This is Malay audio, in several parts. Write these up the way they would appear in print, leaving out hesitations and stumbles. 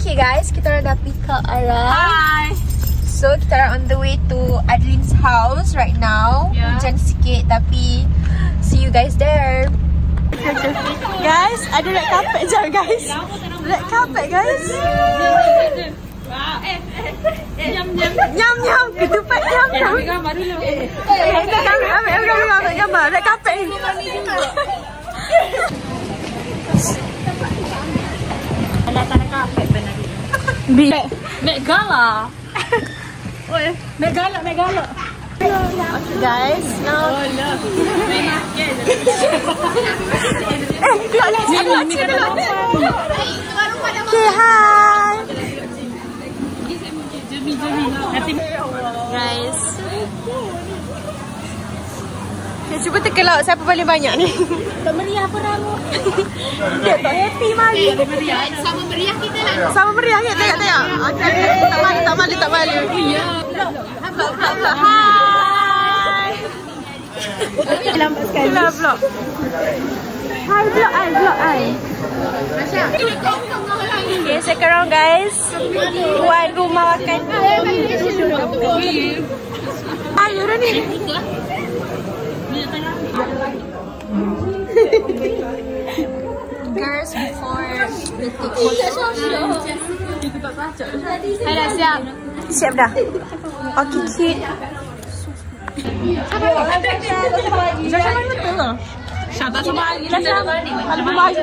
Okay guys, kita orang dah pick up arah. Hi. So kita orang on the way to Adeline's house right now. Hujan sikit tapi see you guys there. Guys, ada red carpet je guys. Red carpet guys. Nyam. Ketupat nyam. Ambil gambar dulu. Ambil gambar. Red carpet ni. Anak carpet benar ni. Megala. Oi, megala. Okay guys, now okay, hi guys. Okay, cuba teka laut siapa paling banyak ni. Tak meriah apa ramu. Dia tak happy mari. Sama meriah kita lah. Sama meriah kita tengok. Okay, tak malu. Ya. Hai. Lambat sekali. Vlog. Hai vlog ai. Masya. Okay, sekarang guys. Buat rumah makan. Ayo dah ni. Girls before the Hai dah siap. Siap dah. Okay, cute. Jangan main betul lah. Syabas sama lagi lah. Kalau berbahaya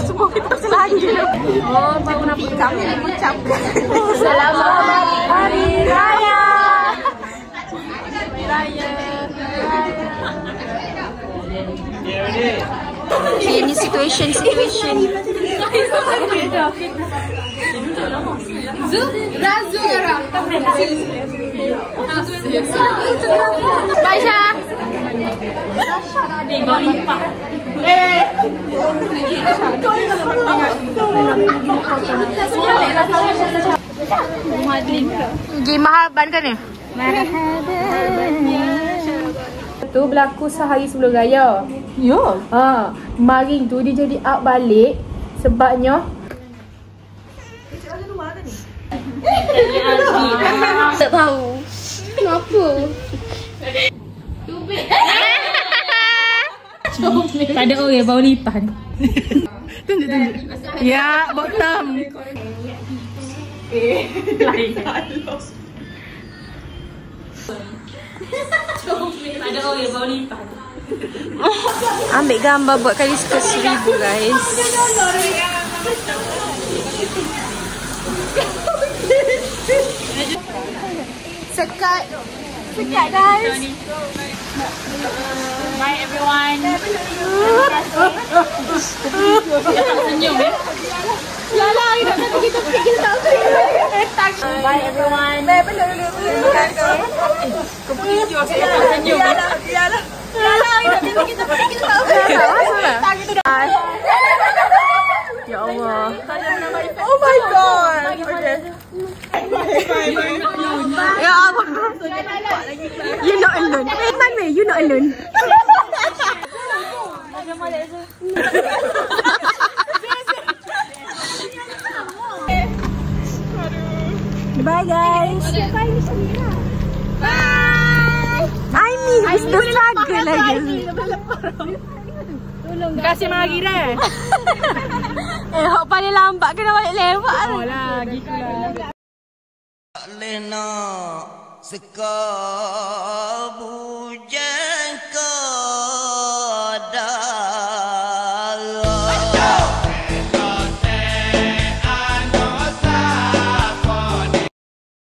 semua kita selagi. Oh, baru nampak kami mengucapkan selamat Hari Raya. Okay, ini situation. Baisha. Game mahaban kan ni? Tu berlaku sehari sebelum raya. Ya. Ha, maring tu dia jadi up balik sebabnya Tak tahu kenapa. tak ada orang bau lipan. Tunjuk. Ya, bottom. Lain. Ada orang bau lipan. Ambil gambar buat kali 1000 guys. Sekat guys. Bye everyone. Senyum ya. Yalah, kita tak senyum. Bye everyone. Bye dulu. Kau video saya tak senyum. Yalah, kita tak senyum. Ya Allah. Oh my god. Okay. Ya Allah. You're not alone. Mana you not alone. Bye guys. Bye. I miss the struggle lagi. Terima kasih Magira. Hok paling lambat kena balik lewat. Oh lah, gitulah. Lena sekabuja